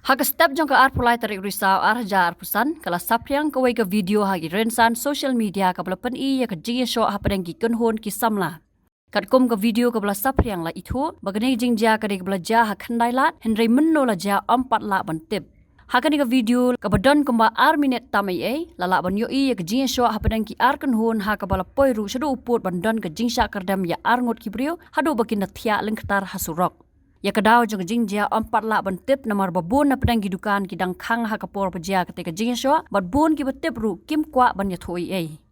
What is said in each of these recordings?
Hak step jong ka pulai tarik risau jar pusan kala sapriang kawai ka video hagi rensan social media ka belapan ya ka Ïashoh hapadang ki kunhon ki Samla. Kat kom ka video ka bela sapriang la itu baganai jingja ka de belaja ha Khyndailad Henry menno la ja 4 la bantip. Hakani ka video ka badon kumba minute tamai lala ban yo ya ka Ïashoh hapadang ki kunhon ha ka bala poiru shadu uput bandon ka jingsha Kyrdem ya ngot ki brio hadu bakin nathia lengktar hasurok. Ya kedau jong jingja 4 la bantip namar babun na pedang gidukan kidang khang ha kapor pejia ketika Ïashoh bat bun ki betip ru kim kwa ban ya thoi ai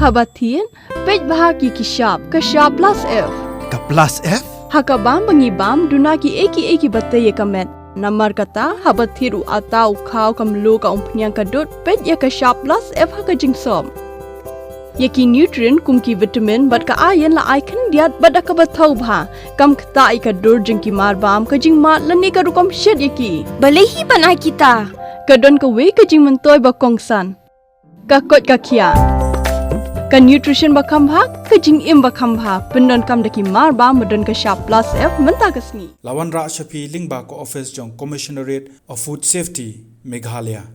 Habatin, pej bahagi ki Shah plus F. Ka plus F? Hakabam bangibam dunaki eki batai ye kamet. Namar kata habatiru atau kau kamlu ka umpnyang kadut pej ya ka Shah plus F haka jingsom. Yaki nutrient kum ki vitamin bat ka ayen la ai Khyndailad bat ka bathau bha kam khta ka dur jing ki marbam ka jing mat lani ka rukom shed yaki. Balehi banai kita. Kadon ka we ka jing mentoy ba kongsan. Ka kot ka kia. Ka nutrition bakam bhak ka jing im bakam bha pendon kam daki mar ba modon ka Shah plus F menta kasni Lawan Ra Shapi Lingba ko office jong Commissionerate of Food Safety Meghalaya.